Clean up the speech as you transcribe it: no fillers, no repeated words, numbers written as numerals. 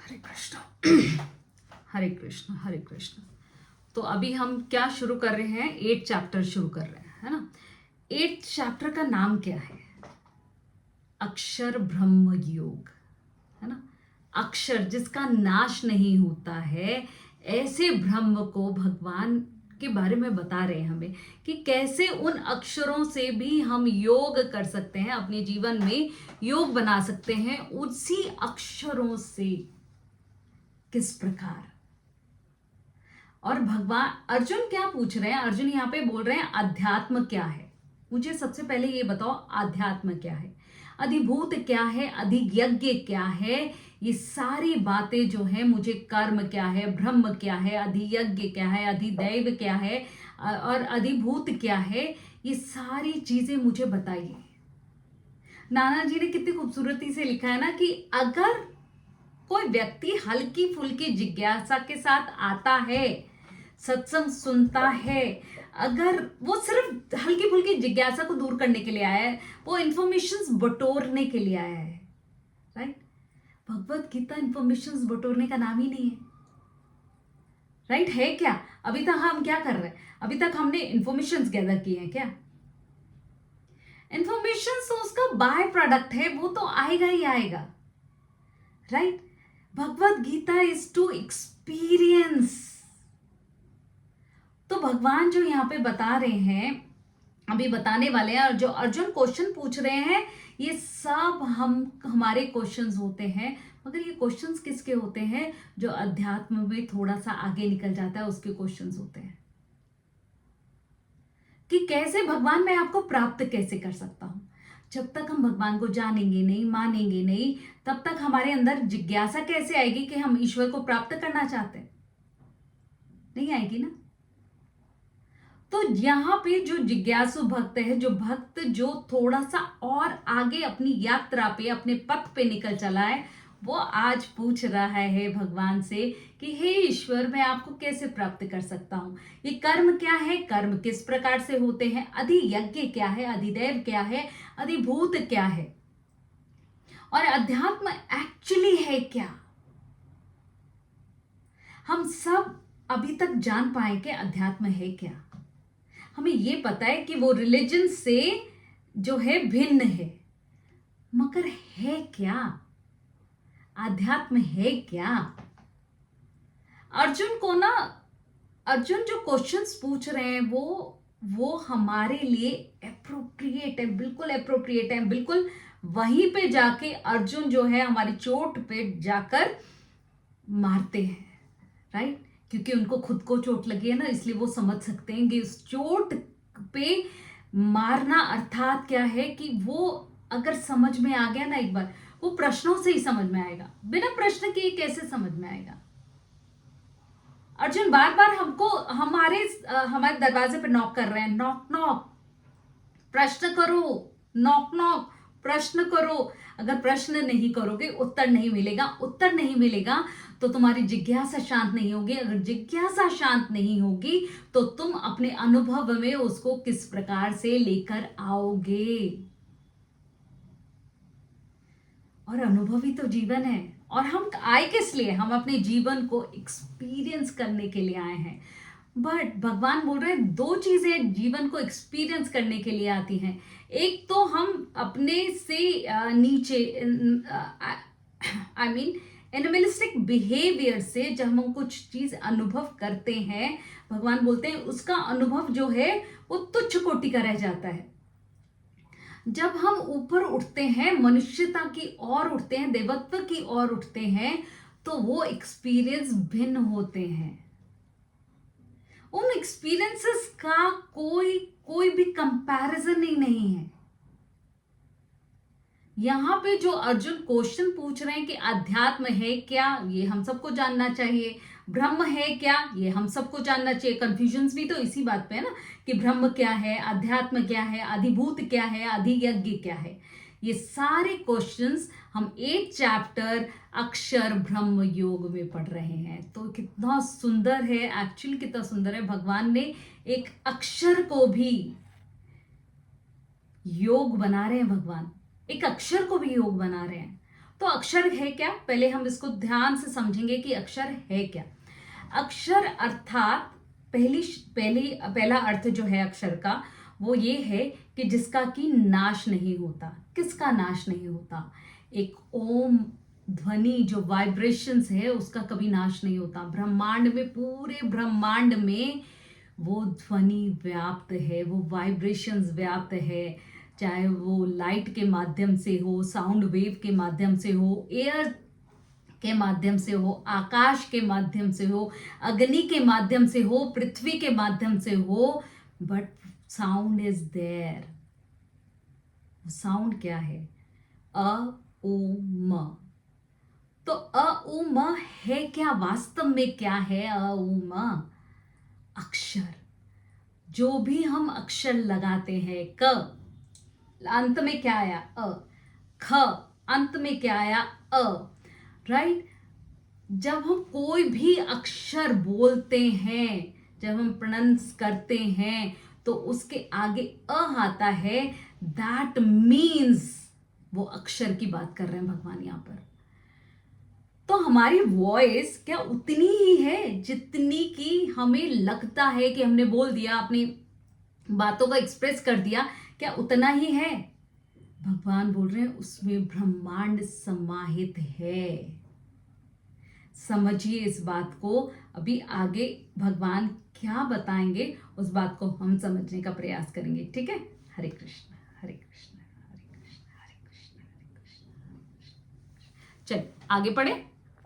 हरे कृष्ण। हरे कृष्ण हरे कृष्ण। तो अभी हम क्या शुरू कर रहे हैं? 8 चैप्टर शुरू कर रहे हैं, है ना। 8 चैप्टर का नाम क्या है? अक्षर ब्रह्म योग, है ना। अक्षर जिसका नाश नहीं होता है, ऐसे ब्रह्म को भगवान के बारे में बता रहे हैं हमें कि कैसे उन अक्षरों से भी हम योग कर सकते हैं, अपने जीवन में योग बना सकते हैं उसी अक्षरों से। किस प्रकार? और भगवान अर्जुन क्या पूछ रहे हैं? अर्जुन यहाँ पे बोल रहे हैं अध्यात्म क्या है। मुझे सबसे पहले ये बताओ, अध्यात्म क्या है, अधिभूत क्या है, अधियज्ञ क्या है। ये सारी बातें जो है, मुझे कर्म क्या है, ब्रह्म क्या है, अधियज्ञ क्या है, अधिदैव क्या है और अधिभूत क्या है, ये सारी चीजें मुझे बताइए। नाना जी ने कितनी खूबसूरती से लिखा है ना कि अगर कोई व्यक्ति हल्की फुल्की जिज्ञासा के साथ आता है, सत्संग सुनता है, अगर वो सिर्फ हल्की फुल्की जिज्ञासा को दूर करने के लिए आया है, वो इंफॉर्मेशंस बटोरने के लिए आया है, राइट। भगवत गीता इंफॉर्मेशंस बटोरने का नाम ही नहीं है, राइट। है क्या? अभी तक हम क्या कर रहे हैं? अभी तक हमने इंफॉर्मेशंस गैदर किए हैं क्या? इंफॉर्मेशंस तो उसका बाय प्रोडक्ट है, वो तो आएगा ही आएगा, right. Bhagavad Gita is to experience. तो भगवान जो यहाँ पे बता रहे हैं, अभी बताने वाले हैं, और जो अर्जुन क्वेश्चन पूछ रहे हैं, ये सब हमारे क्वेश्चंस होते हैं। मगर ये क्वेश्चंस किसके होते हैं? जो अध्यात्म में थोड़ा सा आगे निकल जाता है, उसके क्वेश्चंस होते हैं कि कैसे भगवान मैं आपको प्राप्त कैसे कर सकता हूं। जब तक हम भगवान को जानेंगे नहीं, मानेंगे नहीं, तब तक हमारे अंदर जिज्ञासा कैसे आएगी कि हम ईश्वर को प्राप्त करना चाहते हैं? नहीं आएगी ना। तो यहाँ पे जो जिज्ञासु भक्त है, जो भक्त जो थोड़ा सा और आगे अपनी यात्रा पे, अपने पथ पे निकल चला है, वो आज पूछ रहा है भगवान से कि हे ईश्वर, मैं आपको कैसे प्राप्त कर सकता हूँ। ये कर्म क्या है, कर्म किस प्रकार से होते हैं, अधियज्ञ क्या है, अधिदैव क्या है, अधिभूत क्या है, और अध्यात्म एक्चुअली है क्या। हम सब अभी तक जान पाए कि अध्यात्म है क्या। हमें ये पता है कि वो रिलीजन से जो है भिन्न है, मगर है क्या? आध्यात्म है क्या? अर्जुन को ना, अर्जुन जो क्वेश्चंस पूछ रहे हैं वो हमारे लिए एप्रोप्रिएट है, बिल्कुल एप्रोप्रिएट है। बिल्कुल वहीं पे जाके अर्जुन जो है हमारी चोट पे जाकर मारते हैं, राइट। क्योंकि उनको खुद को चोट लगी है ना, इसलिए वो समझ सकते हैं कि उस चोट पे मारना अर्थात क्या है। कि वो अगर समझ में आ गया ना एक बार, वो प्रश्नों से ही समझ में आएगा, बिना प्रश्न के कैसे समझ में आएगा। अर्जुन बार बार हमको हमारे दरवाजे पे नॉक कर रहे हैं, नॉक नॉक, प्रश्न करो, नॉक नॉक, प्रश्न करो। अगर प्रश्न नहीं करोगे, उत्तर नहीं मिलेगा, उत्तर नहीं मिलेगा तो तुम्हारी जिज्ञासा शांत नहीं होगी, अगर जिज्ञासा शांत नहीं होगी तो तुम अपने अनुभव में उसको किस प्रकार से लेकर आओगे। और अनुभव ही तो जीवन है। और हम आए किस लिए? हम अपने जीवन को एक्सपीरियंस करने के लिए आए हैं। बट भगवान बोल रहे हैं दो चीजें जीवन को एक्सपीरियंस करने के लिए आती हैं। एक तो हम अपने से नीचे, आई मीन एनिमलिस्टिक बिहेवियर से जब हम कुछ चीज अनुभव करते हैं, भगवान बोलते हैं उसका अनुभव जो है वो तुच्छ कोटि का रह जाता है। जब हम ऊपर उठते हैं, मनुष्यता की ओर उठते हैं, देवत्व की ओर उठते हैं, तो वो एक्सपीरियंस भिन्न होते हैं। उन एक्सपीरियंसेस का कोई भी कंपैरिजन ही नहीं है। यहां पे जो अर्जुन क्वेश्चन पूछ रहे हैं कि अध्यात्म है क्या, ये हम सबको जानना चाहिए। ब्रह्म है क्या, ये हम सबको जानना चाहिए। कंफ्यूजन्स भी तो इसी बात पे है ना कि ब्रह्म क्या है, अध्यात्म क्या है, अधिभूत क्या है, अधियज्ञ क्या है। ये सारे क्वेश्चंस हम 8 चैप्टर अक्षर ब्रह्म योग में पढ़ रहे हैं। तो कितना सुंदर है, एक्चुअली कितना सुंदर है। भगवान ने एक अक्षर को भी योग बना रहे हैं, भगवान एक अक्षर को भी योग बना रहे हैं। तो अक्षर है क्या, पहले हम इसको ध्यान से समझेंगे कि अक्षर है क्या। अक्षर अर्थात पहला अर्थ जो है अक्षर का वो ये है कि जिसका कि नाश नहीं होता। किसका नाश नहीं होता? एक ओम ध्वनि जो वाइब्रेशंस है उसका कभी नाश नहीं होता। ब्रह्मांड में, पूरे ब्रह्मांड में वो ध्वनि व्याप्त है, वो वाइब्रेशंस व्याप्त है, चाहे वो लाइट के माध्यम से हो, साउंड वेव के माध्यम से हो, एयर के माध्यम से हो, आकाश के माध्यम से हो, अग्नि के माध्यम से हो, पृथ्वी के माध्यम से हो, but sound is there. Sound क्या है? अ ओ म। तो अ उ म है क्या? वास्तव में क्या है अ उ म? अक्षर। जो भी हम अक्षर लगाते हैं, क अंत में क्या आया? अ। ख अंत में क्या आया? अ। राइट? जब हम कोई भी अक्षर बोलते हैं, जब हम प्रोनाउंस करते हैं, तो उसके आगे अ आता है, दैट मीन्स वो अक्षर की बात कर रहे हैं भगवान यहां पर। तो हमारी वॉइस क्या उतनी ही है जितनी कि हमें लगता है कि हमने बोल दिया, अपनी बातों का एक्सप्रेस कर दिया, क्या उतना ही है? भगवान बोल रहे हैं उसमें ब्रह्मांड समाहित है। समझिए इस बात को। अभी आगे भगवान क्या बताएंगे उस बात को हम समझने का प्रयास करेंगे। ठीक है? हरे कृष्ण हरे कृष्ण हरे कृष्ण हरे कृष्ण हरे कृष्ण। चलिए आगे पढ़े।